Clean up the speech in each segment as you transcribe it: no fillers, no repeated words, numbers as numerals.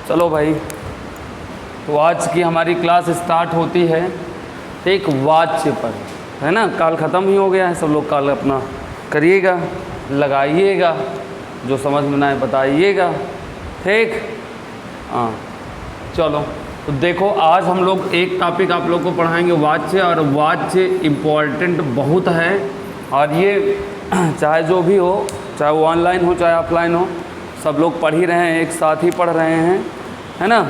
चलो भाई, तो आज की हमारी क्लास स्टार्ट होती है एक वाच्य पर, है ना। काल ख़त्म ही हो गया है, सब लोग काल अपना करिएगा, लगाइएगा, जो समझ में ना आए बताइएगा, ठीक। हाँ चलो, तो देखो आज हम लोग एक टॉपिक आप लोग को पढ़ाएंगे वाच्य, और वाच्य इम्पॉर्टेंट बहुत है। और ये चाहे जो भी हो, चाहे वो ऑनलाइन हो चाहे ऑफलाइन हो, सब लोग पढ़ ही रहे हैं, एक साथ ही पढ़ रहे हैं, है ना।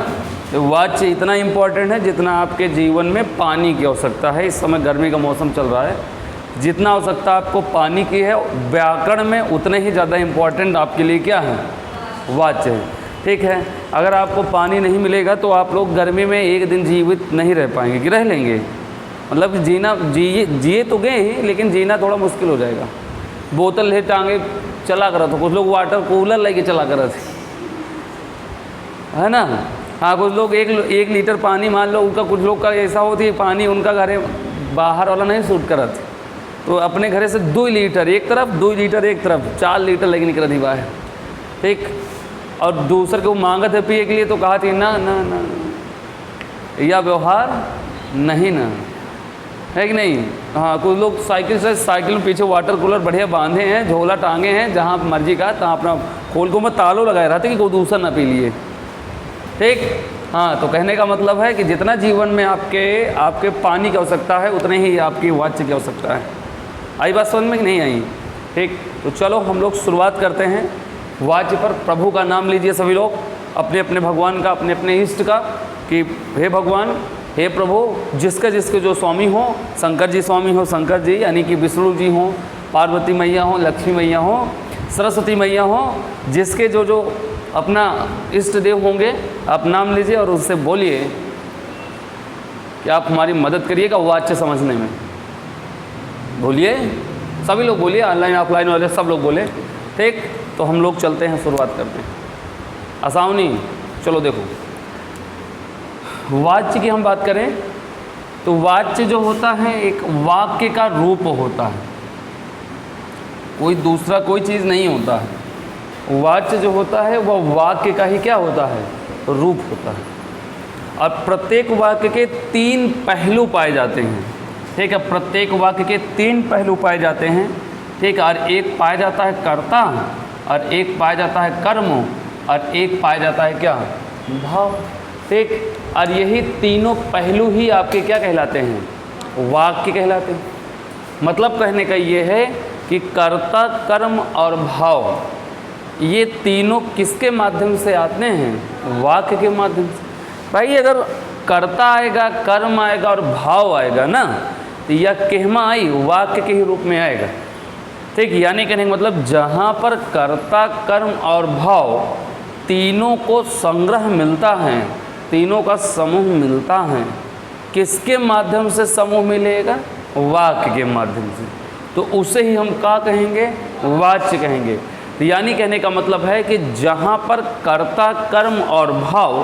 तो वाच्य इतना इम्पॉर्टेंट है जितना आपके जीवन में पानी की आवश्यकता है। इस समय गर्मी का मौसम चल रहा है, जितना आवश्यकता आपको पानी की है, व्याकरण में उतने ही ज़्यादा इम्पॉर्टेंट आपके लिए क्या है, वाच्य है, ठीक है। अगर आपको पानी नहीं मिलेगा तो आप लोग गर्मी में एक दिन जीवित नहीं रह पाएंगे, कि रह लेंगे, मतलब जीना जिए तो गए ही, लेकिन जीना थोड़ा मुश्किल हो जाएगा। बोतल ले टांगे चला करा था, कुछ लोग वाटर कूलर लेके चला करा थे, है ना। हाँ, कुछ लोग एक लीटर पानी मान लो उनका, कुछ लोग का ऐसा होती है पानी उनका घर बाहर वाला नहीं सूट करा थे, तो अपने घरे से 2 लीटर एक तरफ, 2 लीटर एक तरफ, 4 लीटर लेके निकल थी बाहर, ठीक। और दूसरे को मांगा था पिए के लिए, तो कहा थी ना ना ना, यह व्यवहार नहीं ना, है कि नहीं। हाँ, कुछ लोग साइकिल में पीछे वाटर कूलर बढ़िया बांधे हैं, झोला टांगे हैं, जहाँ मर्जी का तहाँ अपना खोल को मत तालों लगाए रहते कि कोई दूसरा ना पी लिए, ठीक। हाँ, तो कहने का मतलब है कि जितना जीवन में आपके पानी की आवश्यकता है, उतने ही आपकी वाच्य की आवश्यकता है। आई बात समझ में कि नहीं आई, ठीक। तो चलो हम लोग शुरुआत करते हैं वाच्य पर। प्रभु का नाम लीजिए सभी लोग, अपने अपने भगवान का, अपने अपने इष्ट का, कि हे भगवान, हे प्रभु, जिसके जो स्वामी हो, शंकर जी स्वामी हो, शंकर जी यानी कि विष्णु जी हों, पार्वती मैया हो, लक्ष्मी मैया हो, सरस्वती मैया हो, जिसके जो अपना इष्ट देव होंगे, आप नाम लीजिए और उससे बोलिए कि आप हमारी मदद करिएगा वाच्य समझने में। बोलिए, सभी लोग बोलिए, ऑनलाइन ऑफलाइन वाले सब लोग बोले, ठीक। तो हम लोग चलते हैं, शुरुआत करते हैं। आसानी, चलो देखो, वाच्य की हम बात करें तो वाच्य जो होता है एक वाक्य का रूप होता है, कोई दूसरा कोई चीज़ नहीं होता है। वाच्य जो होता है वह वाक्य का ही क्या होता है, रूप होता है। और प्रत्येक वाक्य के 3 पहलू पाए जाते हैं, ठीक है। प्रत्येक वाक्य के 3 पहलू पाए जाते हैं, ठीक। और एक पाया जाता है कर्ता, और एक पाया जाता है कर्म, और एक पाया जाता है क्या, भाव, ठीक। और यही तीनों पहलू ही आपके क्या कहलाते हैं, वाक्य कहलाते हैं। मतलब कहने का ये है कि कर्ता, कर्म और भाव, ये तीनों किसके माध्यम से आते हैं, वाक्य के माध्यम से। भाई अगर कर्ता आएगा, कर्म आएगा और भाव आएगा ना, तो यह कहमा आई वाक्य के ही रूप में आएगा, ठीक। यानी कहने का मतलब जहाँ पर कर्ता, कर्म और भाव तीनों को संग्रह मिलता है, तीनों का समूह मिलता है, किसके माध्यम से समूह मिलेगा, वाक्य के माध्यम से, तो उसे ही हम क्या कहेंगे, वाच्य कहेंगे। तो यानी कहने का मतलब है कि जहाँ पर कर्ता, कर्म और भाव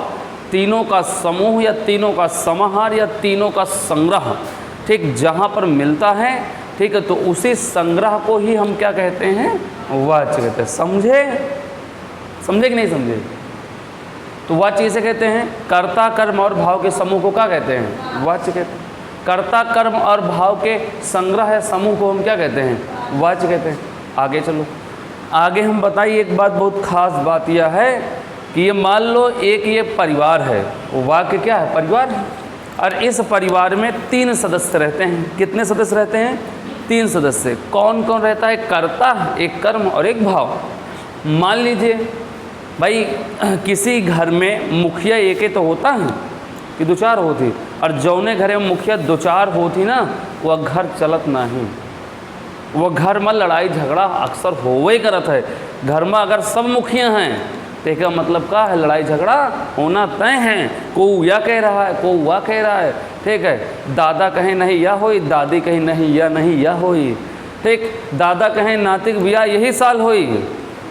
तीनों का समूह या तीनों का समाहार या तीनों का संग्रह, ठीक, जहाँ पर मिलता है, ठीक है, तो उसी संग्रह को ही हम क्या कहते हैं, वाच्य कहते हैं। समझे कि नहीं समझे। तो वाच्य इसे कहते हैं, कर्ता, कर्म और भाव के समूह को क्या कहते हैं, वाच्य कहते हैं। कर्ता, कर्म और भाव के संग्रह या समूह को हम क्या कहते हैं, वाच्य कहते हैं। आगे चलो, आगे हम बताइए, एक बात बहुत खास बात यह है कि ये मान लो एक ये परिवार है, वाक्य क्या है, परिवार है, और इस परिवार में 3 सदस्य रहते हैं। कितने सदस्य रहते हैं, 3 सदस्य। कौन कौन रहता है, कर्ता, एक कर्म और एक भाव। मान लीजिए भाई किसी घर में मुखिया एक ही तो होता है कि 2-4 होती, और जौने घर में मुखिया 2-4 होती ना, वह घर चलत नहीं, वह घर में लड़ाई झगड़ा अक्सर होवे करत है। घर में अगर सब मुखिया हैं तो इसका मतलब क्या है, लड़ाई झगड़ा होना तय है। को या कह रहा है, को वह कह रहा है, ठीक है। दादा कहें नहीं यह होई, दादी कहें नहीं यह होई, ठीक। दादा कहें नातिक ब्याह यही साल होई,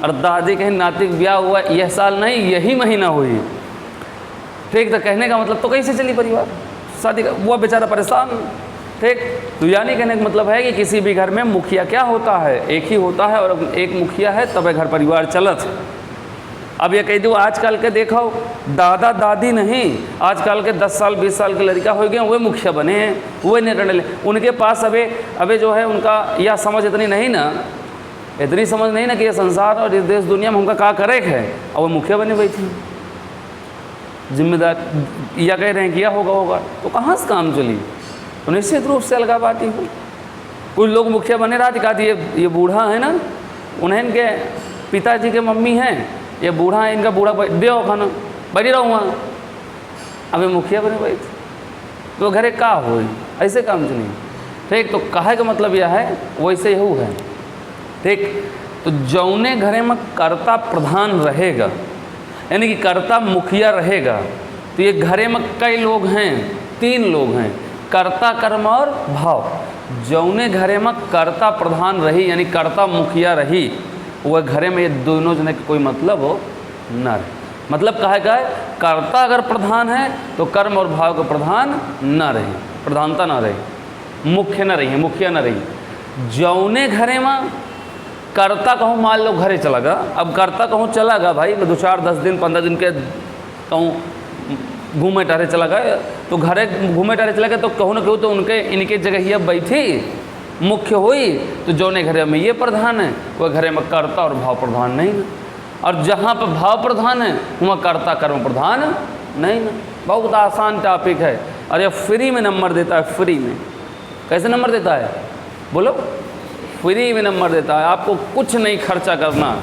और दादी कहें नातिक ब्याह हुआ यह साल नहीं यही महीना हुई, ठीक। तो कहने का मतलब तो कैसे चली परिवार, शादी का, वो बेचारा परेशान, ठीक। तो यानी कहने का मतलब है कि किसी भी घर में मुखिया क्या होता है, एक ही होता है, और एक मुखिया है तब घर परिवार चलत। अब ये कह दो आजकल के देखो दादा दादी नहीं, आजकल के 10 साल 20 साल के लड़का हो गए, वे मुखिया बने हैं, वे निर्णय ले, उनके पास अबे जो है उनका यह समझ इतनी नहीं ना, इतनी समझ नहीं ना कि ये संसार और इस देश दुनिया में उनका क्या करे है, और वो मुखिया बने बैठे जिम्मेदार या कह रहे हैं किया होगा, तो कहाँ से काम चली। तो निश्चित रूप से अलगा बात ही हो। कुछ लोग मुखिया बने रहा दिखा दिए, ये बूढ़ा है ना, उन्हें इनके पिताजी के मम्मी हैं, ये बूढ़ा है, इनका बूढ़ा दे खाना बैठी रहूँ वहाँ, अबे मुखिया बने बैठ तो घरे का हो, ऐसे काम चलिए। ठीक, तो कहे का मतलब यह है वैसे यहू है। ठीक, तो जौने घरे में कर्ता प्रधान रहेगा, यानी कि कर्ता मुखिया रहेगा, तो ये घरे में कई लोग हैं, 3 लोग हैं, कर्ता कर्म और भाव। जौने घरे में कर्ता प्रधान रही यानी कर्ता मुखिया रही, वह घरे में ये दोनों जने का कोई मतलब हो न रहे। मतलब कहा गया कर्ता अगर प्रधान है तो कर्म और भाव का प्रधान न रहे, प्रधानता न रहे, मुख्य न रही, मुखिया न रही। जौने घरे में कर्ता कहूँ मान लो घरे चला गया, अब कर्ता कहूँ चला गया भाई 2 4 10 दिन 15 दिन के कहूँ घूमे टहरे चला गया, तो घरे घूमे टहरे चला गया तो कहूँ ना कहूँ तो उनके इनके जगह ही बैठी मुख्य हुई, तो जौने घरे में ये प्रधान है वह घरे में कर्ता और भाव प्रधान नहीं ना, और जहाँ पर भाव प्रधान है वहाँ कर्ता कर्म प्रधान नहीं ना। बहुत आसान टॉपिक है, और ये फ्री में नंबर देता है, फ्री में। कैसे नंबर देता है बोलो? फ्री में नंबर देता है, आपको कुछ नहीं खर्चा करना,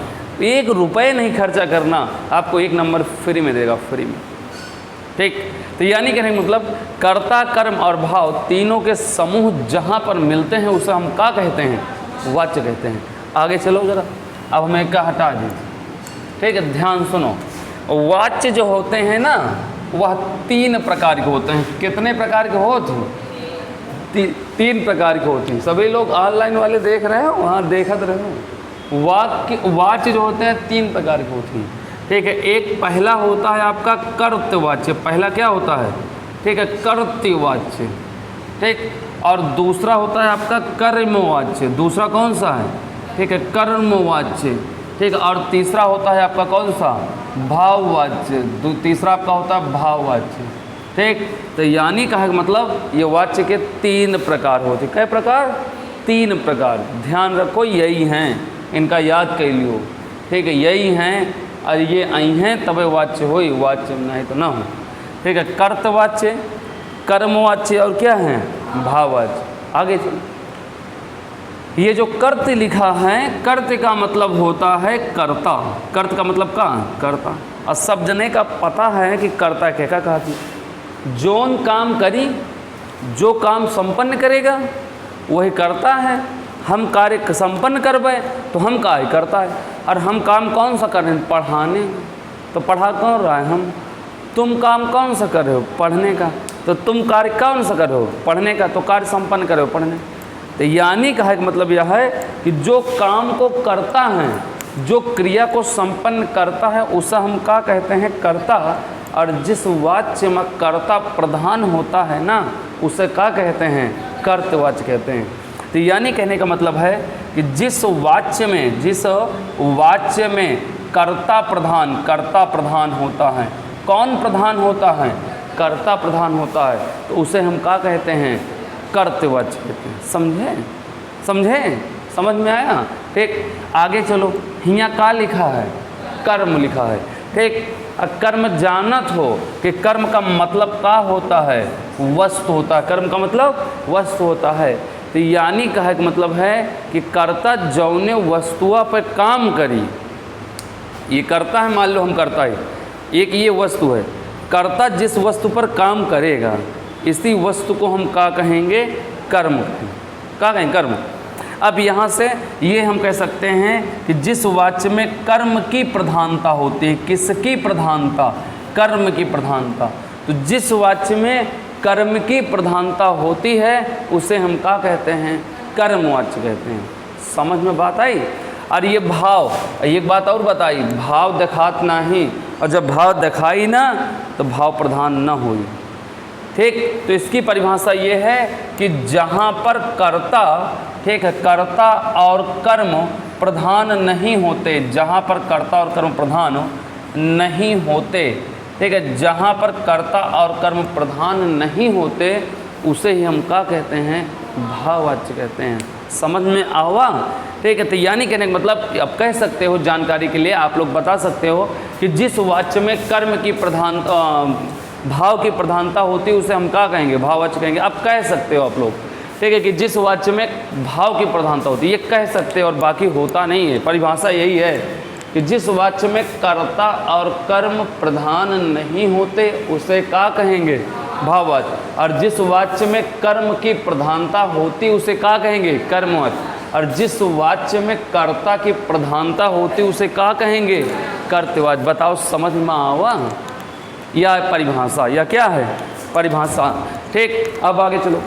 1 रुपये नहीं खर्चा करना, आपको 1 नंबर फ्री में देगा, फ्री में। ठीक, तो यानी कहने का मतलब कर्ता कर्म और भाव तीनों के समूह जहाँ पर मिलते हैं उसे हम क्या कहते हैं? वाच्य कहते हैं। आगे चलो जरा, अब हमें क्या हटा दीजिए। ठीक है, ध्यान सुनो। वाच्य जो होते हैं ना वह 3 प्रकार के होते हैं। कितने प्रकार के होते हैं? 3 प्रकार के होती हैं। सभी लोग ऑनलाइन वाले देख रहे हो, वहाँ देखते रहो। वाच्य जो होते हैं 3 प्रकार के होती हैं। ठीक है, एक पहला होता है आपका कर्तवाच्य, पहला क्या होता है? ठीक है, कर्तवाच्य। ठीक, और दूसरा होता है आपका कर्मवाच्य, दूसरा कौन सा है? ठीक है, कर्मवाच्य। ठीक, और तीसरा होता है आपका कौन सा? भाववाच्य, तीसरा आपका होता है भाववाच्य। ठीक, तो यानी कहा मतलब ये वाच्य के 3 प्रकार होते। कै प्रकार? 3 प्रकार। ध्यान रखो, यही हैं, इनका याद कर लियो। ठीक है, यही हैं, और ये आई हैं तबे वाच्य हो, वाच्य नहीं तो ना हो। ठीक है, कर्तवाच्य, कर्मवाच्य और क्या है? भाववाच्य। आगे चलो, ये जो कर्त लिखा है, कर्त का मतलब होता है कर्ता। कर्त का मतलब क्या? कर्ता। और सब जने का पता है कि कर्ता क्या क्या कहती, जोन काम करी, जो काम संपन्न करेगा वही करता है। हम कार्य संपन्न करबे तो हम कार्य करता है, और हम काम कौन सा कर रहे हैं? पढ़ाने। तो पढ़ा कौन रहा है? हम। तुम काम कौन सा कर रहे हो? पढ़ने का। तो तुम कार्य कौन सा कर रहे हो? पढ़ने का। तो कार्य संपन्न कर रहे हो? पढ़ने। तो यानी कहा कि मतलब यह है कि जो काम को करता है, जो क्रिया को संपन्न करता है, उसे हम क्या कहते हैं? कर्ता। और जिस वाच्य में कर्ता प्रधान होता है ना, उसे क्या कहते हैं? कर्तवाच्य कहते हैं। तो यानी कहने का मतलब है कि जिस वाच्य में कर्ता प्रधान होता है, कौन प्रधान होता है? कर्ता प्रधान होता है, तो उसे हम क्या कहते हैं? कर्तवाच्य कहते हैं। समझे? समझ में आया? ठीक, आगे चलो। हियाँ का लिखा है? कर्म लिखा है। ठीक, कर्म जानत हो कि कर्म का मतलब क्या होता है? वस्तु होता है। कर्म का मतलब वस्तु होता है। तो यानी कहा कि मतलब है कि कर्ता जौने वस्तुआ पर काम करी, ये करता है, मान लो हम करता है, एक ये वस्तु है, कर्ता जिस वस्तु पर काम करेगा इसी वस्तु को हम क्या कहेंगे? कर्म कहेंगे। क्या कहेंगे? कर्म। अब यहाँ से ये हम कह सकते हैं कि जिस वाच्य में कर्म की प्रधानता होती है, किसकी प्रधानता? कर्म की प्रधानता। तो जिस वाच्य में कर्म की प्रधानता होती है उसे हम क्या कहते हैं? कर्मवाच्य कहते हैं। समझ में बात आई? और ये भाव, एक बात और बताई, भाव दिखात नहीं, और जब भाव दिखाई ना तो भाव प्रधान न हुई। ठीक, तो इसकी परिभाषा ये है कि जहाँ पर कर्ता, ठीक है, कर्ता और कर्म प्रधान नहीं होते, जहाँ पर कर्ता और कर्म प्रधान नहीं होते, ठीक है, जहाँ पर कर्ता और कर्म प्रधान नहीं होते उसे ही हम क्या कहते हैं, भाववाच्य कहते हैं। समझ में आवा, ठीक है। तो यानी कहने का मतलब अब कह सकते हो, जानकारी के लिए आप लोग बता सकते हो कि जिस वाच्य में कर्म की भाव की प्रधानता होती है उसे हम क्या कहेंगे, भाववाच्य कहेंगे। अब कह सकते हो आप लोग, ठीक है, कि जिस वाच्य में भाव की प्रधानता होती है, ये कह सकते हो और बाकी होता नहीं है। परिभाषा यही है कि जिस वाच्य में कर्ता और कर्म प्रधान नहीं होते उसे क्या कहेंगे, भाववाच्य। और जिस वाच्य में कर्म की प्रधानता होती उसे क्या कहेंगे, कर्मवाच्य। और जिस वाच्य में कर्ता की प्रधानता होती उसे क्या कहेंगे, कर्तवाच्य। बताओ समझ में आवा, या परिभाषा, या क्या है, परिभाषा। ठीक, अब आगे चलो,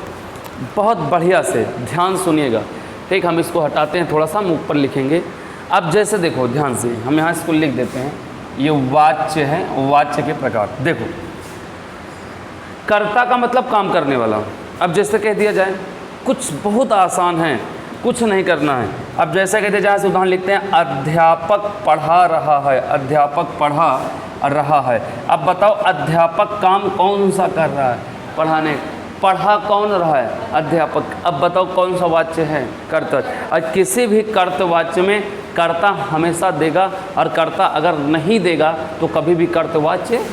बहुत बढ़िया से ध्यान सुनिएगा, ठीक। हम इसको हटाते हैं थोड़ा सा, हम ऊपर लिखेंगे। अब जैसे देखो ध्यान से, हम यहाँ इसको लिख देते हैं, ये वाच्य है, वाच्य के प्रकार। देखो, कर्ता का मतलब काम करने वाला। अब जैसे कह दिया जाए, कुछ बहुत आसान है, कुछ नहीं करना है। अब जैसे कहते जहाँ से उदाहरण लिखते हैं, अध्यापक पढ़ा रहा है, अध्यापक पढ़ा रहा है। अब बताओ अध्यापक काम कौन सा कर रहा है, पढ़ाने। पढ़ा कौन रहा है, अध्यापक। अब बताओ कौन सा वाच्य है, कर्तवाच्य। और किसी भी कर्तवाच्य में कर्ता हमेशा देगा, और कर्ता अगर नहीं देगा तो कभी भी कर्तवाच्य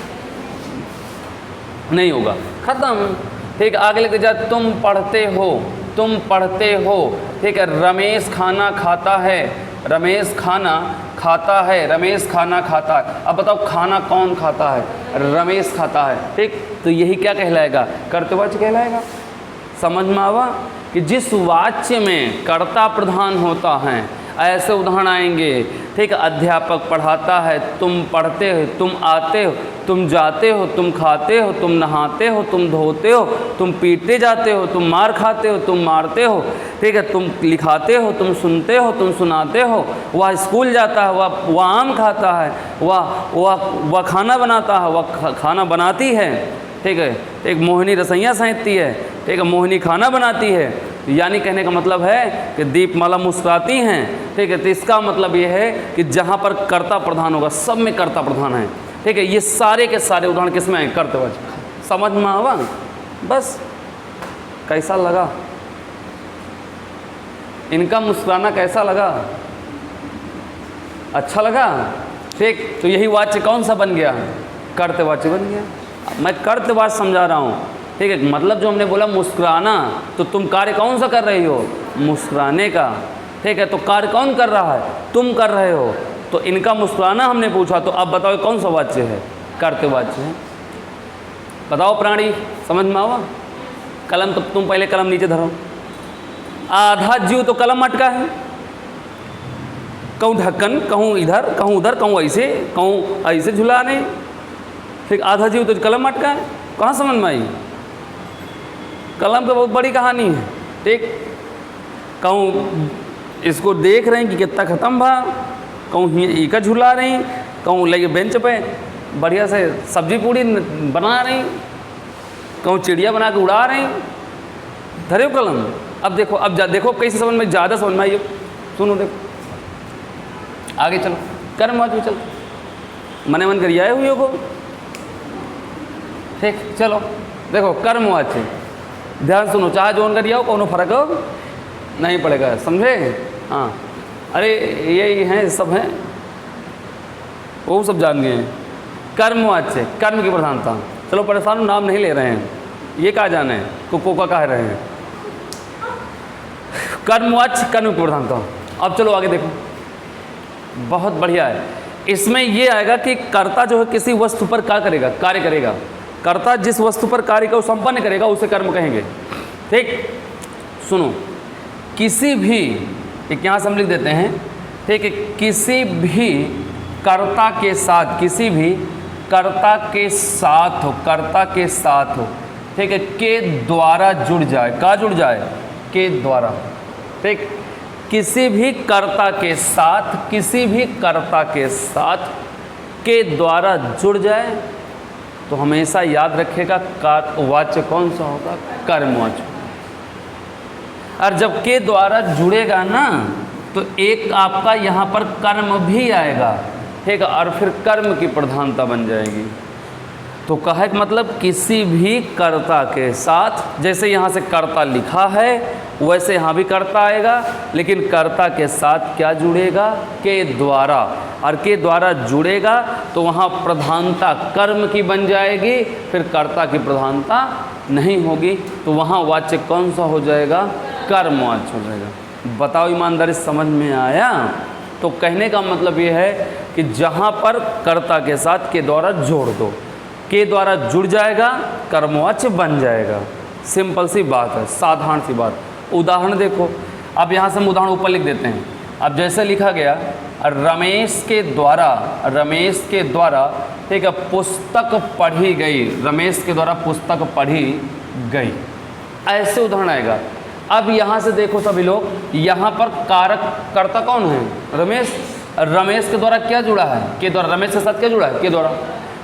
नहीं होगा, खत्म। ठीक, आगे लेके जा, तुम पढ़ते हो, तुम पढ़ते हो, ठीक है। रमेश खाना खाता है, रमेश खाना खाता है, रमेश खाना खाता है। अब बताओ खाना कौन खाता है, रमेश खाता है, ठीक। तो यही क्या कहलाएगा, कर्तवाच्य कहलाएगा। समझ में आवा कि जिस वाच्य में कर्ता प्रधान होता है, ऐसे उदाहरण आएंगे, ठीक। अध्यापक पढ़ाता है, तुम पढ़ते हो, तुम आते हो, तुम जाते हो, तुम खाते हो, तुम नहाते हो, तुम धोते हो, तुम पीटे जाते हो, तुम मार खाते हो, तुम मारते हो, ठीक है। तुम लिखाते हो, तुम सुनते हो, तुम सुनाते हो। वह स्कूल जाता है, वह आम खाता है, वह खाना बनाता है, वह खाना बनाती है, ठीक है। एक मोहिनी रसोइयाँ सैंतती है, ठीक है, मोहिनी खाना बनाती है। यानी कहने का मतलब है कि दीपमाला मुस्कुराती हैं, ठीक है। तो इसका मतलब ये है कि जहाँ पर कर्ता प्रधान होगा, सब में कर्ता प्रधान है, ठीक है। ये सारे के सारे उदाहरण किस में हैं, कर्तवाच्य। समझ में आवा, बस। कैसा लगा इनका मुस्कुराना, कैसा लगा, अच्छा लगा, ठीक। तो यही वाच्य कौन सा बन गया, कर्तवाच्य बन गया। मैं कर्तवाच्य समझा रहा हूँ, ठीक है। मतलब जो हमने बोला मुस्कुराना, तो तुम कार्य कौन सा कर रही हो, मुस्कुराने का, ठीक है। तो कार्य कौन कर रहा है, तुम कर रहे हो। तो इनका मुस्कुराना हमने पूछा, तो अब बताओ कौन सा वाच्य है, कर्तवाच्य है। बताओ प्राणी, समझ में आवा। कलम, तो तुम पहले कलम नीचे धरो। आधा जीव तो कलम अटका है, कहूँ ढक्कन, कहूँ इधर, कहूँ उधर, कहूँ ऐसे, कहूँ ऐसे झुला नहीं, ठीक। आधा जीव तो कलम अटका है, कहाँ समझ में आई। कलम की बहुत बड़ी कहानी है, ठीक। कहूँ इसको देख रहे हैं कि कितना ख़त्म भा, कहूँ इका झुला रही, कहूँ लगे बेंच पे बढ़िया से सब्जी पूड़ी बना रही, कहूँ चिड़िया बना के उड़ा रही, धरे हो कलम। अब देखो, अब देखो कैसे समझ में, ज़्यादा समझ में आई। सुनो, देखो आगे चलो, कर्मवाच्य चलो, मने मन करिए आए हुए को, ठीक। चलो देखो कर्मवाच्य, ध्यान सुनो, चाहे जो करिए हो, कोनो फर्क हो नहीं पड़ेगा, समझे। हाँ, अरे यही हैं, सब हैं, वो सब जान गए हैं। कर्मवाच्य, कर्म की प्रधानता। चलो परेशान, नाम नहीं ले रहे हैं, ये कहा जाना है, को कह रहे हैं। कर्मवाच्य, कर्म की प्रधानता। अब चलो आगे देखो, बहुत बढ़िया है। इसमें ये आएगा कि कर्ता जो है किसी वस्तु पर क्या करेगा, कार्य करेगा। कर्ता जिस वस्तु पर कार्य को संपन्न करेगा उसे कर्म कहेंगे, ठीक। सुनो, किसी भी, एक यहाँ से हम लिख देते हैं, ठीक है, किसी भी कर्ता के साथ, किसी भी कर्ता के साथ हो, कर्ता के साथ हो, ठीक है, के द्वारा जुड़ जाए, का जुड़ जाए, के द्वारा, ठीक। किसी भी कर्ता के साथ, किसी भी कर्ता के साथ के द्वारा जुड़ जाए तो हमेशा याद रखेगा वाच्य कौन सा होगा, कर्मवाच्य। और जब के द्वारा जुड़ेगा ना, तो एक आपका यहाँ पर कर्म भी आएगा, ठीक है, और फिर कर्म की प्रधानता बन जाएगी। तो कहा कि मतलब किसी भी कर्ता के साथ, जैसे यहाँ से कर्ता लिखा है वैसे यहाँ भी कर्ता आएगा, लेकिन कर्ता के साथ क्या जुड़ेगा? के द्वारा, और के द्वारा जुड़ेगा तो वहाँ प्रधानता कर्म की बन जाएगी, फिर कर्ता की प्रधानता नहीं होगी, तो वहाँ वाच्य कौन सा हो जाएगा? कर्मवाच्य हो जाएगा। बताओ ईमानदारी समझ में आया? तो कहने का मतलब ये है कि जहाँ पर कर्ता के साथ के द्वारा जोड़ दो, के द्वारा जुड़ जाएगा, कर्मवाच्य बन जाएगा। सिंपल सी बात है, साधारण सी बात। उदाहरण देखो, अब यहाँ से हम उदाहरण ऊपर लिख देते हैं। अब जैसे लिखा गया रमेश के द्वारा ठीक है पुस्तक पढ़ी गई, रमेश के द्वारा पुस्तक पढ़ी गई, ऐसे उदाहरण आएगा। अब यहाँ से देखो सभी लोग, यहाँ पर कारक कर्ता कौन है? रमेश। रमेश के द्वारा क्या जुड़ा है? के द्वारा। रमेश के साथ क्या जुड़ा है? के द्वारा।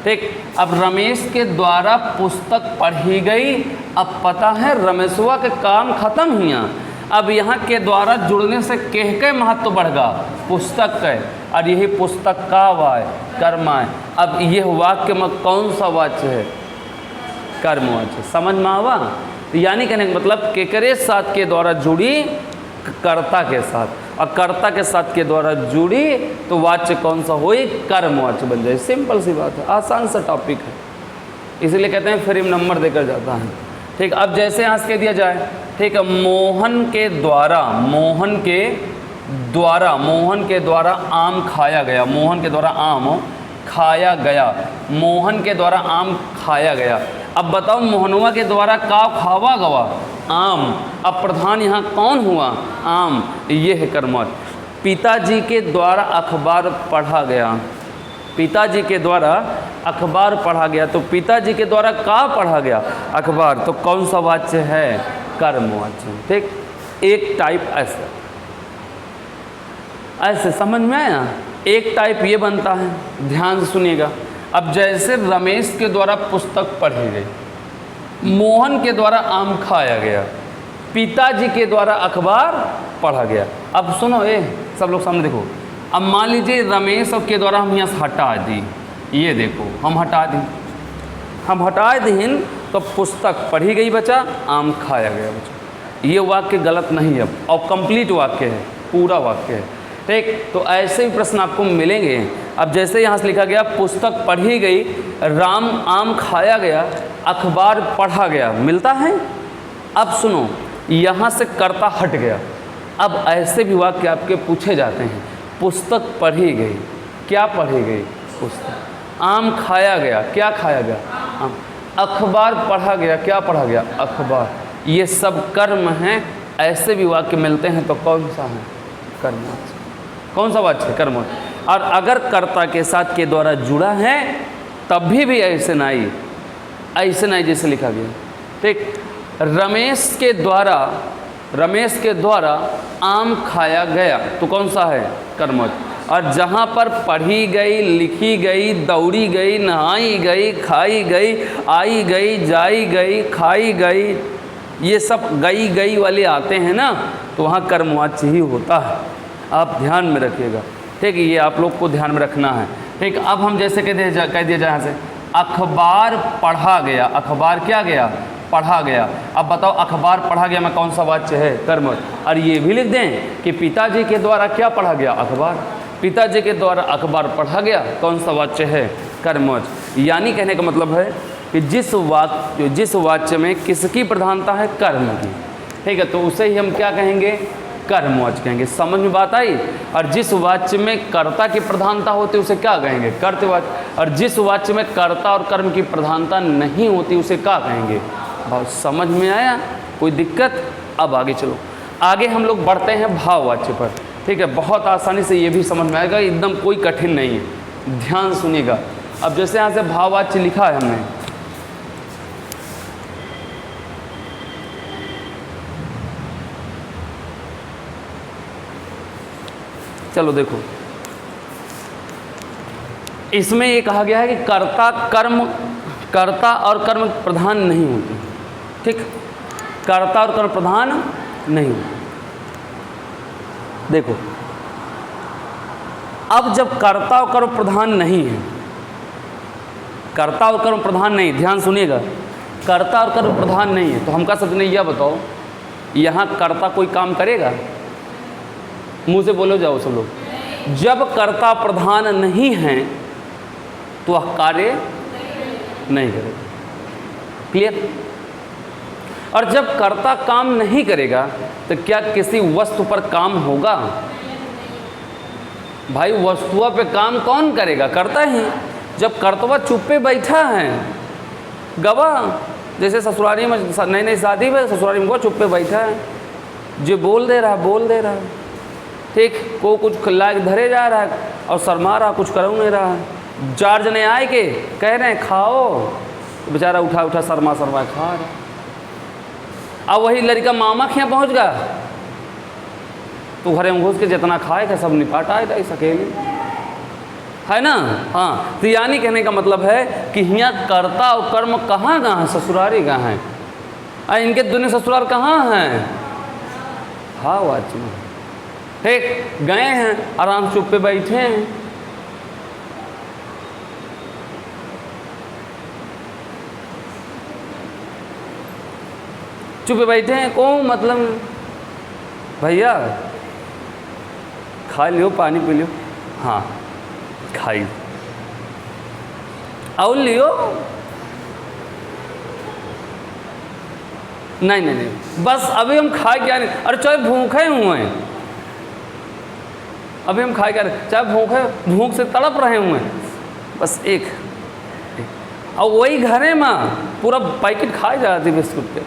ठीक, अब रमेश के द्वारा पुस्तक पढ़ी गई। अब पता है रमेशवा के काम खत्म हिया। अब यहाँ के द्वारा जुड़ने से के महत्व बढ़ गया? पुस्तक के, और यही पुस्तक का वाय कर्म है। अब यह वाक्य में कौन सा वाच्य है? कर्मवाच्य। समझ में आवा? यानी कहने का मतलब केकरे साथ के द्वारा जुड़ी? कर्ता के साथ, और कर्ता के साथ के द्वारा जुड़ी तो वाच्य कौन सा हुई? कर्मवाच्य बन जाए। सिंपल सी बात है, आसान सा टॉपिक है, इसीलिए कहते हैं फ्रेम नंबर देकर जाता है। ठीक, अब जैसे यहाँ से कह दिया जाए, ठीक है, मोहन के द्वारा आम खाया गया। मोहन के द्वारा आम खाया गया। मोहन के द्वारा आम खाया गया। अब बताओ मोहनवा के द्वारा का खावा गवा? आम। अब प्रधान यहाँ कौन हुआ? आम। ये है कर्मवाच्य। पिताजी के द्वारा अखबार पढ़ा गया। पिताजी के द्वारा अखबार पढ़ा गया, तो पिताजी के द्वारा का पढ़ा गया? अखबार। तो कौन सा वाच्य है? कर्मवाच्य। ठीक, एक टाइप ऐसे समझ में आया? एक टाइप ये बनता है, ध्यान से सुनिएगा। अब जैसे रमेश के द्वारा पुस्तक पढ़ी गई, मोहन के द्वारा आम खाया गया, पिताजी के द्वारा अखबार पढ़ा गया। अब सुनो, सब लोग सामने देखो। अब मान लीजिए रमेश के द्वारा हम यहाँ से हटा दी, ये देखो हम हटा दी तो पुस्तक पढ़ी गई बचा, आम खाया गया बचा। ये वाक्य गलत नहीं है, और कंप्लीट वाक्य है, पूरा वाक्य है। ठीक, तो ऐसे भी प्रश्न आपको मिलेंगे। अब जैसे यहाँ से लिखा गया पुस्तक पढ़ी गई, राम आम खाया गया, अखबार पढ़ा गया, मिलता है। अब सुनो, यहाँ से कर्ता हट गया। अब ऐसे भी वाक्य आपके पूछे जाते हैं। पुस्तक पढ़ी गई, क्या पढ़ी गई? पुस्तक। आम खाया गया, क्या खाया गया? आम। अखबार पढ़ा गया, क्या पढ़ा गया? अखबार। ये सब कर्म हैं। ऐसे भी वाक्य मिलते हैं, तो कौन सा है? कर्मवाच्य। कौन सा वाच्य है? कर्मवाच्य। और अगर कर्ता के साथ के द्वारा जुड़ा है तब भी ऐसे नहीं जैसे लिखा गया। ठीक, रमेश के द्वारा आम खाया गया, तो कौन सा है? कर्मवाच्य। और जहाँ पर पढ़ी गई, लिखी गई, दौड़ी गई, नहाई गई, खाई गई, आई गई, जाई गई, खाई गई, ये सब गई वाले आते हैं ना, तो वहाँ कर्मवाच्य ही होता है। आप ध्यान में रखिएगा। ठीक, ये आप लोग को ध्यान में रखना है। ठीक, अब हम जैसे कह दिया जाए यहाँ से अखबार पढ़ा गया। अखबार क्या गया? पढ़ा गया। अब बताओ अखबार पढ़ा गया में कौन सा वाच्य है? कर्मवाच्य। और ये भी लिख दें कि पिताजी के द्वारा क्या पढ़ा गया? अखबार। पिताजी के द्वारा अखबार पढ़ा गया, कौन सा वाच्य है? कर्मवाच्य। यानी कहने का मतलब है कि जिस वाच्य में किसकी प्रधानता है? कर्म की। ठीक है, तो उसे ही हम क्या कहेंगे? कर्मवाच्य कहेंगे। समझ में बात आई? और जिस वाच्य में कर्ता की प्रधानता होती है उसे क्या कहेंगे? कर्तवाच्य। और जिस वाच्य में कर्ता और कर्म की प्रधानता नहीं होती उसे क्या कहेंगे? बहुत समझ में आया? कोई दिक्कत? अब आगे चलो, आगे हम लोग बढ़ते हैं भाववाच्य पर। ठीक है, बहुत आसानी से ये भी समझ में आएगा, एकदम कोई कठिन नहीं है। ध्यान सुनिएगा। अब जैसे यहाँ से भाववाच्य लिखा है हमने, चलो देखो, इसमें ये कहा गया है कि कर्ता और कर्म प्रधान नहीं होती। ठीक, कर्ता और कर्म प्रधान नहीं होती। देखो, अब जब कर्ता और कर्म प्रधान नहीं है, कर्ता और कर्म प्रधान नहीं, ध्यान सुनिएगा, कर्ता और कर्म प्रधान नहीं है, तो हमका सदने यह बताओ, यहाँ कर्ता कोई काम करेगा? मुँह से बोलो जाओ सब लोग। जब कर्ता प्रधान नहीं है तो वह कार्य नहीं करेगा। क्लियर? और जब कर्ता काम नहीं करेगा तो क्या किसी वस्तु पर काम होगा? भाई वस्तुओं पे काम कौन करेगा? करता ही। जब कर्तव्य चुप पे बैठा है, गवाह, जैसे ससुराली में नई नई शादी में ससुराली में वो चुप पे बैठा है, जो बोल दे रहा, ठीक, को कुछ लायक धरे जा रहा है और शर्मा रहा, कुछ कर नहीं रहा है। 4 जने आए के कह रहे हैं खाओ, तो बेचारा उठा शर्मा खा रहा। अब वही लड़का मामा के यहाँ पहुँच गया तो घरे में घुस के जितना खाएगा सब निपाट आएगा इस अकेले, है ना? हाँ, तो यानी कहने का मतलब है कि यहाँ कर्ता और कर्म कहाँ है? ससुरारी कहाँ है? इनके दुनिया ससुराल कहाँ हैं? हाँ वाच में, ठीक, गए हैं, आराम चुप पे बैठे हैं। चुप पे बैठे हैं, को मतलब भैया खा लियो, पानी पी लियो, हाँ खाई और लियो, नहीं, बस अभी हम खाए क्या नहीं, अरे चाहे भूखे हुए हैं, अभी हम खाए क्या नहीं, चाहे भूख से तड़प रहे हुए हैं, बस एक और वही घरे में पूरा पैकेट खाए जाती बिस्कुट के,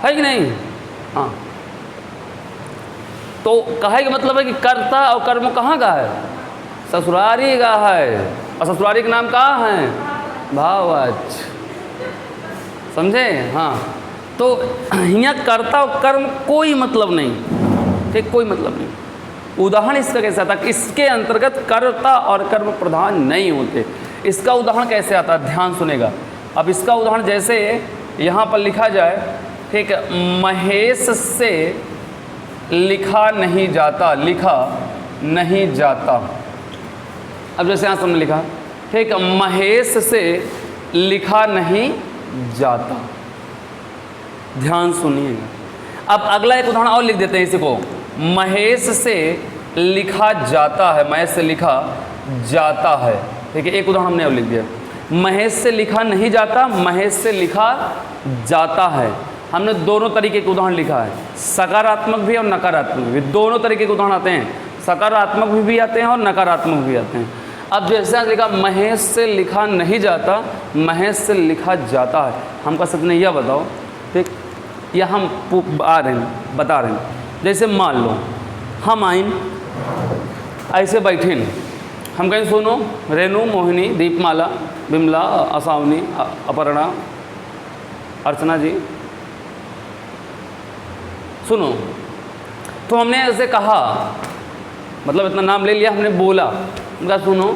है कि नहीं? हाँ, तो कहे का मतलब है कि कर्ता और कर्म कहाँ का है? ससुरारी का है। और ससुरारी का नाम कहाँ है? भाववाच, समझे? हाँ, तो यहाँ कर्ता और कर्म कोई मतलब नहीं, ठीक, कोई मतलब नहीं। उदाहरण इसका कैसे आता है? इसके अंतर्गत कर्ता और कर्म प्रधान नहीं होते। इसका उदाहरण कैसे आता है? ध्यान सुनेगा। अब इसका उदाहरण जैसे यहाँ पर लिखा जाए, ठीक, महेश से लिखा नहीं जाता, लिखा नहीं जाता। अब जैसे यहाँ सामने लिखा, ठीक, महेश से लिखा नहीं जाता। ध्यान सुनिएगा। अब अगला एक उदाहरण और लिख देते हैं इसी को। महेश से लिखा जाता है, महेश से लिखा जाता है, ठीक है, एक उदाहरण हमने और लिख दिया। महेश से लिखा नहीं जाता, महेश से लिखा जाता है। हमने दोनों तरीके के उदाहरण लिखा है, सकारात्मक भी और नकारात्मक भी, दोनों तरीके के उदाहरण आते हैं, सकारात्मक भी आते हैं और नकारात्मक भी आते हैं। अब जैसे लिखा महेश से लिखा नहीं जाता, महेश से लिखा जाता है, हमका सच ने यह बताओ, ठीक, या हम बता रहे हैं। जैसे मान लो हम आइन ऐसे बैठे हैं, हम कहीं सुनो रेणु, मोहिनी, दीपमाला, बिमला, असावनी, अपर्णा, अर्चना जी, सुनो, तो हमने ऐसे कहा, मतलब इतना नाम ले लिया, हमने बोला, उनका सुनो,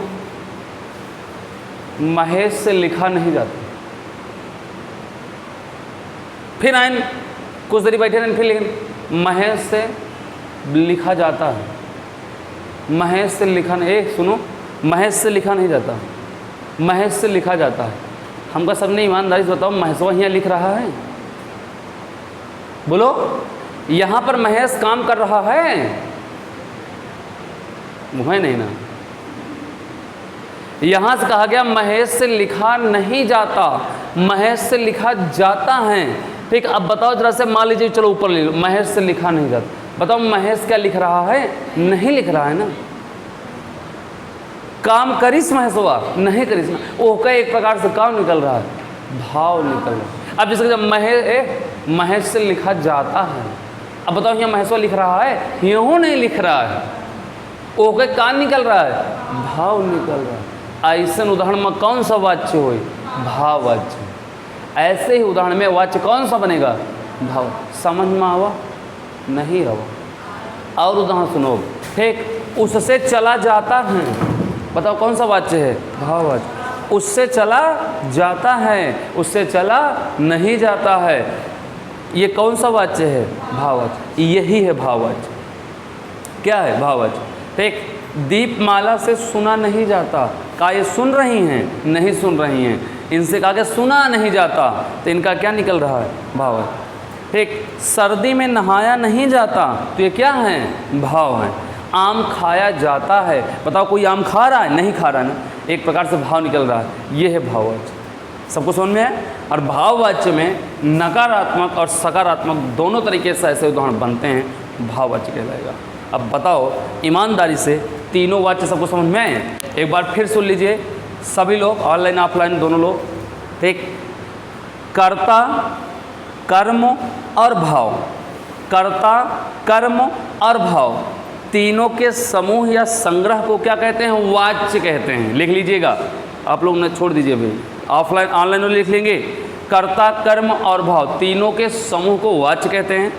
महेश से लिखा नहीं जाता। फिर आए कुछ देरी बैठे रहें, फिर लेकिन महेश से लिखा जाता है, महेश से लिखा नहीं, सुनो, महेश से लिखा नहीं जाता, महेश से लिखा जाता है। हमका सबने ईमानदारी से बताओ, महेशवा यहाँ लिख रहा है? बोलो, यहाँ पर महेश काम कर रहा है? मुझे नहीं ना। यहाँ से कहा गया महेश से लिखा नहीं जाता, महेश से लिखा जाता है, ठीक। अब बताओ जरा से, मान लीजिए, चलो ऊपर ले लो, महेश से लिखा नहीं जाता, बताओ महेश क्या लिख रहा है? नहीं लिख रहा है ना। काम करिस महेशवा? नहीं करिस ना। ओका एक प्रकार से काम निकल रहा है, भाव निकल रहा है। अब जैसे जब महेश से लिखा जाता है, अब बताओ यहाँ महेशवा लिख रहा है? यूँ नहीं लिख रहा है, ओके कान निकल रहा है, भाव निकल रहा है। ऐसे उदाहरण में कौन सा वाच्य हो? भाववाच्य। ऐसे ही उदाहरण में वाच्य कौन सा बनेगा? भाव। समझ में आवा? नहीं रहा। और उदाहरण सुनो, ठीक, उससे चला जाता है, बताओ कौन सा वाच्य है? भाववाच्य। उससे चला जाता है, उससे चला नहीं जाता है, ये कौन सा वाच्य है? भाववाच्य। यही है भाववाच्य। क्या है? भाववाच्य। ठीक, दीपमाला से सुना नहीं जाता। क्या ये सुन रही हैं? नहीं सुन रही हैं। इनसे कहा कि सुना नहीं जाता, तो इनका क्या निकल रहा है? भाव है। ठीक, सर्दी में नहाया नहीं जाता, तो ये क्या है? भाव है। आम खाया जाता है, बताओ कोई आम खा रहा है? नहीं खा रहा है ना, एक प्रकार से भाव निकल रहा है। ये है भाववाच्य। सबको समझ में है? और भाववाच्य में नकारात्मक और सकारात्मक दोनों तरीके से ऐसे उदाहरण बनते हैं, भाववाच्य कहलाएगा। अब बताओ ईमानदारी से तीनों वाच्य सबको समझ में आए? एक बार फिर सुन लीजिए सभी लोग, ऑनलाइन ऑफलाइन दोनों लोग। ठीक, कर्ता, कर्म और भाव। कर्ता, कर्म और भाव तीनों के समूह या संग्रह को क्या कहते हैं? वाच्य कहते हैं। लिख लीजिएगा, आप लोग ने छोड़ दीजिए भाई, ऑफलाइन ऑनलाइन में लिख लेंगे। कर्ता, कर्म और भाव तीनों के समूह को वाच्य कहते हैं।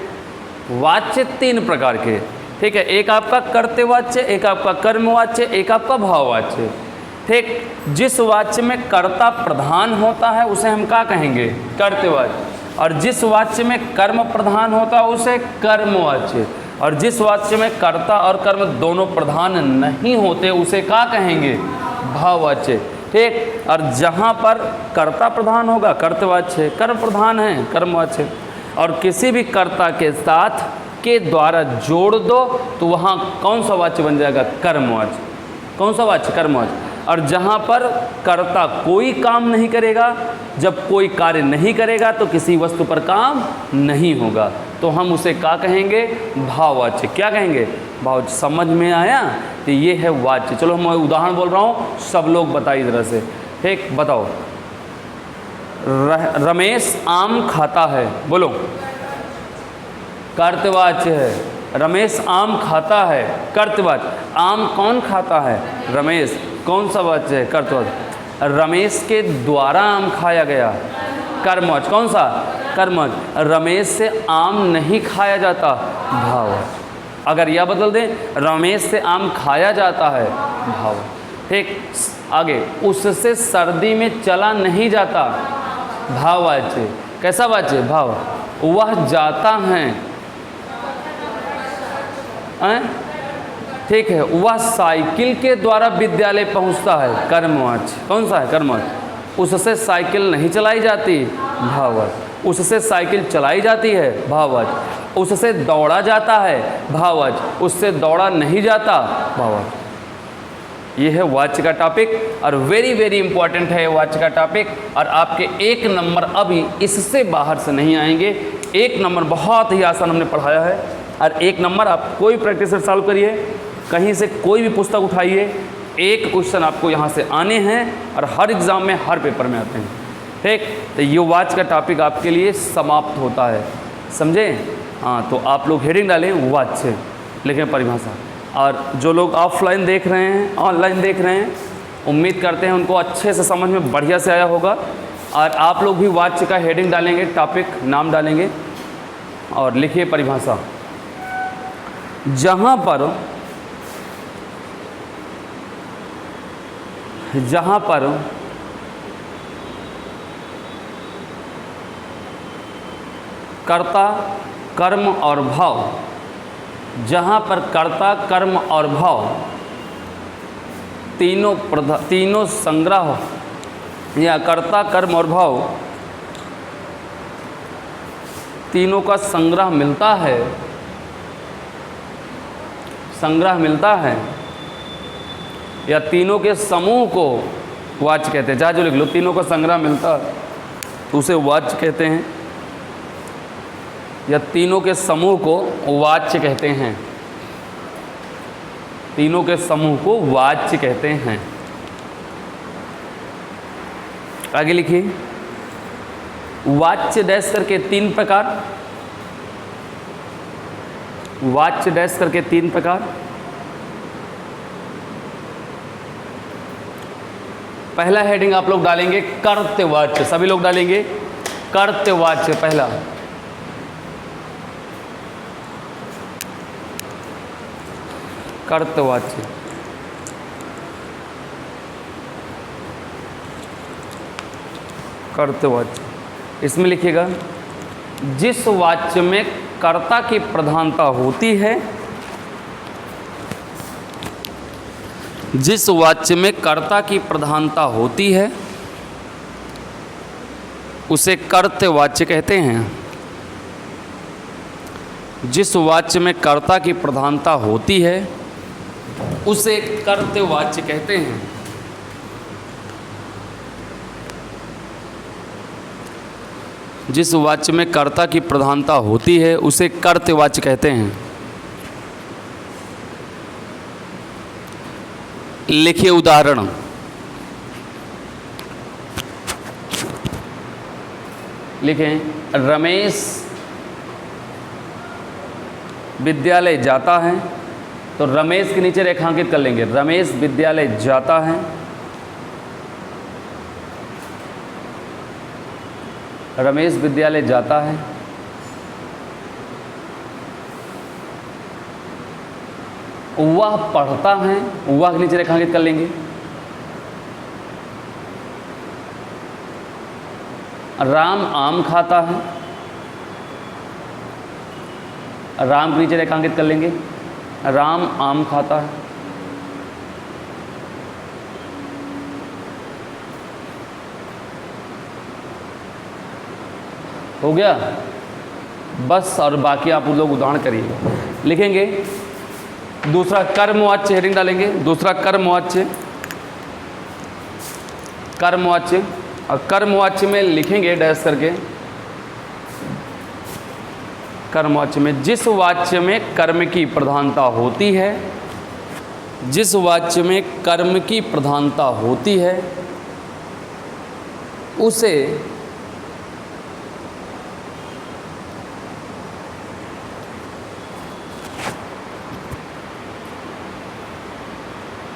वाच्य तीन प्रकार के, ठीक है, एक आपका कर्तवाच्य, एक आपका कर्मवाच्य, एक आपका भाववाच्य। ठीक, जिस वाच्य में कर्ता प्रधान होता है उसे हम क्या कहेंगे? कर्तवाच्य। और जिस वाच्य में कर्म प्रधान होता है उसे कर्मवाच्य। और जिस वाच्य में कर्ता और कर्म दोनों प्रधान नहीं होते उसे क्या कहेंगे? भाववाच्य। ठीक, और जहाँ पर कर्ता प्रधान होगा कर्तवाच्य, कर्म प्रधान है कर्मवाच्य। और किसी भी कर्ता के साथ के द्वारा जोड़ दो तो वहाँ कौन सा वाच्य बन जाएगा? कर्मवाच्य। कौन सा वाच्य? कर्मवाच्य। और जहाँ पर कर्ता कोई काम नहीं करेगा, जब कोई कार्य नहीं करेगा तो किसी वस्तु पर काम नहीं होगा, तो हम उसे क्या कहेंगे? भाववाच्य। क्या कहेंगे? भाववाच्य। समझ में आया? तो ये है वाच्य। चलो मैं उदाहरण बोल रहा हूँ, सब लोग बताइए इस तरह से। ठीक, बताओ। रमेश आम खाता है, बोलो। कर्तवाच्य है। रमेश आम खाता है, कर्तवाच्य। आम कौन खाता है? रमेश। कौन सा वाच्य है? कर्तवाच्य। रमेश के द्वारा आम खाया गया, कर्मवाच्य। कौन सा? कर्मवाच्य। रमेश से आम नहीं खाया जाता, भाववाच्य। अगर यह बदल दें, रमेश से आम खाया जाता है, भाव। ठीक, आगे, उससे सर्दी में चला नहीं जाता, भाववाच्य। कैसा वाच्य? भाव। वह जाता है, ठीक है, वह साइकिल के द्वारा विद्यालय पहुंचता है, कर्मवाच्य। कौन सा है? कर्मवाच्य। उससे साइकिल नहीं चलाई जाती, भाववाच्य। उससे साइकिल चलाई जाती है, भाववाच्य। उससे दौड़ा जाता है, भाववाच्य। उससे दौड़ा नहीं जाता, भाववाच्य। ये है वाच्य का टॉपिक और वेरी वेरी इंपॉर्टेंट है वाच्य का टॉपिक। और आपके 1 नंबर अभी इससे बाहर से नहीं आएंगे। 1 नंबर बहुत ही आसान हमने पढ़ाया है। और 1 नंबर आप कोई प्रैक्टिस से सॉल्व करिए, कहीं से कोई भी पुस्तक उठाइए, एक क्वेश्चन आपको यहाँ से आने हैं और हर एग्ज़ाम में हर पेपर में आते हैं। ठीक, तो ये वाच्य का टॉपिक आपके लिए समाप्त होता है, समझे? हाँ, तो आप लोग हेडिंग डालें वाच्य, लिखें परिभाषा। और जो लोग ऑफलाइन देख रहे हैं, ऑनलाइन देख रहे हैं, उम्मीद करते हैं उनको अच्छे से समझ में बढ़िया से आया होगा। और आप लोग भी वाच्य का हेडिंग डालेंगे, टॉपिक नाम डालेंगे और लिखिए परिभाषा। जहाँ पर कर्ता, कर्म और भाव, जहाँ पर कर्ता, कर्म और भाव तीनों संग्रह या कर्ता, कर्म और भाव तीनों का संग्रह मिलता है, या तीनों के समूह को वाच्य कहते हैं। जहाँ जो लिख लो, तीनों का संग्रह मिलता है तो उसे वाच्य कहते हैं, या तीनों के समूह को वाच्य कहते हैं। तीनों के समूह को वाच्य कहते हैं। आगे लिखिए, वाच्य डैश करके 3 प्रकार। वाच्य डैश करके 3 प्रकार। पहला हेडिंग आप लोग डालेंगे कर्तवाच्य, सभी लोग डालेंगे कर्तवाच्य। पहला कर्तवाच्य। कर्तवाच्य, इसमें लिखिएगा जिस वाच्य में कर्ता की प्रधानता होती है जिस वाच्य में कर्ता की प्रधानता होती है उसे कर्तवाच्य कहते हैं। जिस वाच्य में कर्ता की प्रधानता होती है उसे कर्तवाच्य कहते हैं। जिस वाच्य में कर्ता की प्रधानता होती है उसे कर्तवाच्य कहते हैं। लिखिए उदाहरण। लिखें, रमेश विद्यालय जाता है, तो रमेश के नीचे रेखांकित कर लेंगे, रमेश विद्यालय जाता है। रमेश विद्यालय जाता है। वह पढ़ता है, वह के नीचे रेखांकित कर लेंगे। राम आम खाता है, राम के नीचे रेखांकित कर लेंगे, राम आम खाता है। हो गया बस, और बाकी आप लोग उदाहरण करिए। लिखेंगे दूसरा कर्मवाच्य, हेडिंग डालेंगे दूसरा कर्मवाच्य। कर्मवाच्य, और कर्मवाच्य में लिखेंगे डैश करके, कर्मवाच्य में जिस वाच्य में कर्म की प्रधानता होती है, जिस वाच्य में कर्म की प्रधानता होती है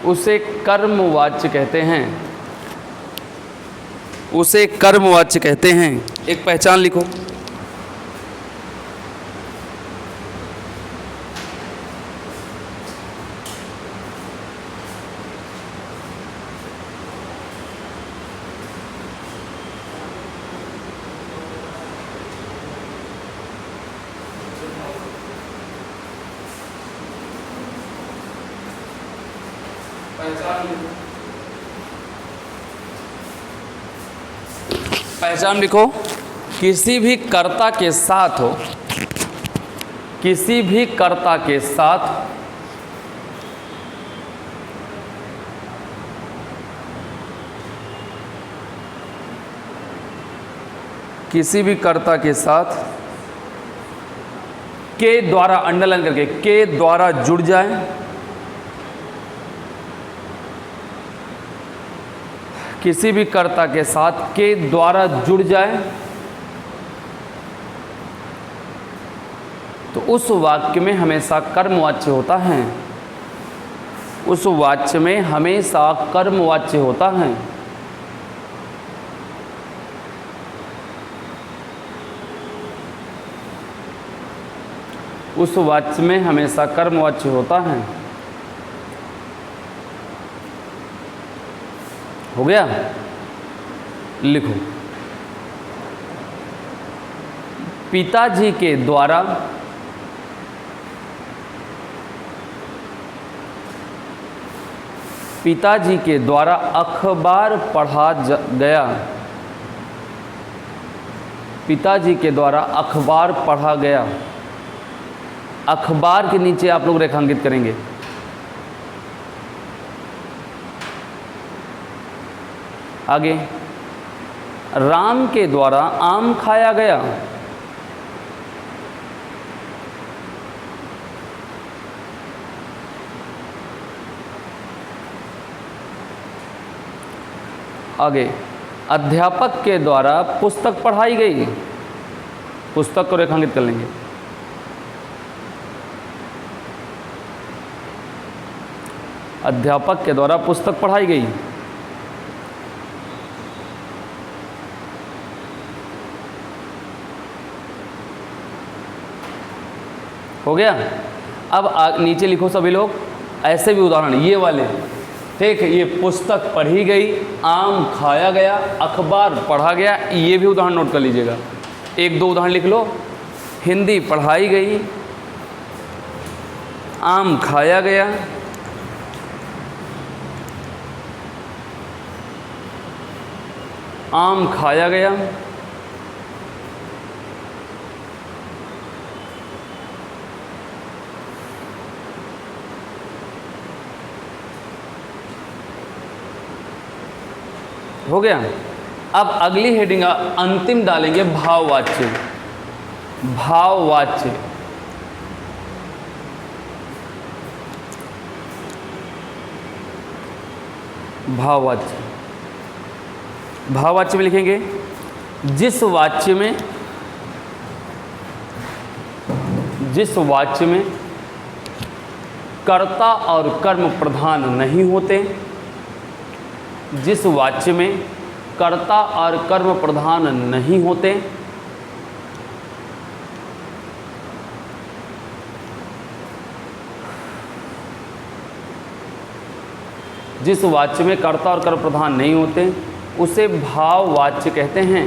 उसे कर्मवाच्य कहते हैं। उसे कर्मवाच्य कहते हैं। एक पहचान लिखो। पहचान लिखो। किसी भी कर्ता के साथ हो, किसी भी कर्ता के साथ किसी भी कर्ता के साथ के द्वारा अंडरलाइन करके के द्वारा जुड़ जाए, किसी भी कर्ता के साथ के द्वारा जुड़ जाए तो उस वाक्य में हमेशा कर्मवाच्य होता है। उस वाच्य में हमेशा कर्मवाच्य होता है। उस वाच्य में हमेशा कर्मवाच्य होता है। हो गया? लिखो, पिताजी के द्वारा पिताजी के द्वारा अखबार पढ़ा गया। पिताजी के द्वारा अखबार पढ़ा गया। अखबार के नीचे आप लोग रेखांकित करेंगे। आगे, राम के द्वारा आम खाया गया। आगे, अध्यापक के द्वारा पुस्तक पढ़ाई गई। पुस्तक को रेखांकित कर लेंगे। अध्यापक के द्वारा पुस्तक पढ़ाई गई। हो गया? अब नीचे लिखो सभी लोग, ऐसे भी उदाहरण ये वाले, ठीक है। ये पुस्तक पढ़ी गई, आम खाया गया, अखबार पढ़ा गया, ये भी उदाहरण नोट कर लीजिएगा। एक दो उदाहरण लिख लो। हिंदी पढ़ाई गई, आम खाया गया, आम खाया गया। हो गया। अब अगली हेडिंग अंतिम डालेंगे भाववाच्य। भाववाच्य, भाववाच्य, भाववाच्य में लिखेंगे जिस वाच्य में कर्ता और कर्म प्रधान नहीं होते, जिस वाच्य में कर्ता और कर्म प्रधान नहीं होते, जिस वाच्य में कर्ता और कर्म प्रधान नहीं होते उसे भाववाच्य कहते हैं।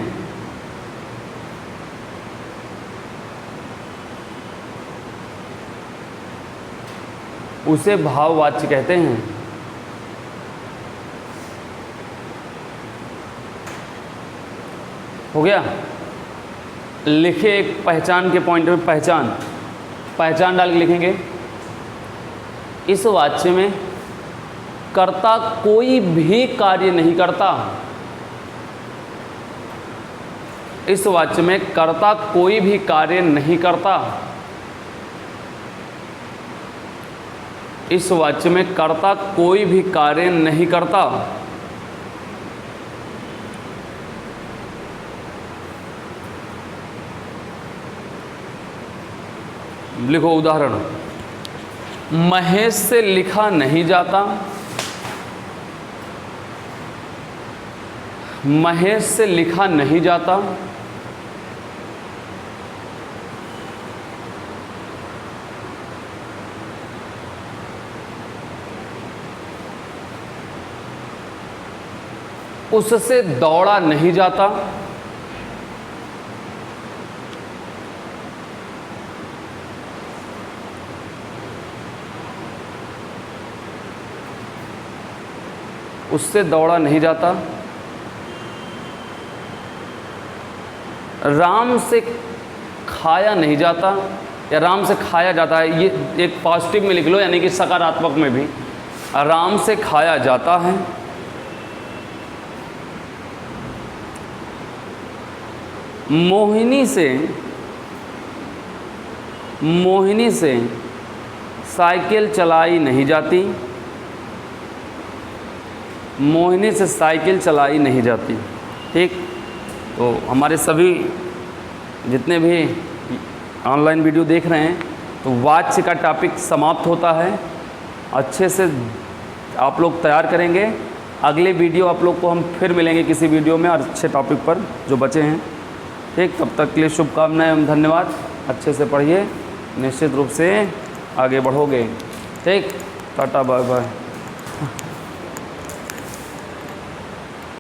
उसे भाववाच्य कहते हैं। हो गया। लिखे एक पहचान के पॉइंट में, पहचान डाल के लिखेंगे इस वाच्य में कर्ता कोई भी कार्य नहीं करता। इस वाच्य में कर्ता कोई भी कार्य नहीं करता। इस वाच्य में कर्ता कोई भी कार्य नहीं करता। लिखो उदाहरण, महेश से लिखा नहीं जाता। महेश से लिखा नहीं जाता। उससे दौड़ा नहीं जाता। उससे दौड़ा नहीं जाता। राम से खाया नहीं जाता या राम से खाया जाता है, ये एक पॉजिटिव में लिख लो, यानी कि सकारात्मक में भी राम से खाया जाता है। मोहिनी से साइकिल चलाई नहीं जाती। मोहिनी से साइकिल चलाई नहीं जाती। ठीक, तो हमारे सभी जितने भी ऑनलाइन वीडियो देख रहे हैं, तो वाच्य का टॉपिक समाप्त होता है। अच्छे से आप लोग तैयार करेंगे। अगले वीडियो आप लोग को हम फिर मिलेंगे किसी वीडियो में और अच्छे टॉपिक पर जो बचे हैं। ठीक, तब तक के लिए शुभकामनाएं एवं धन्यवाद। अच्छे से पढ़िए, निश्चित रूप से आगे बढ़ोगे। ठीक, टाटा बाय बाय।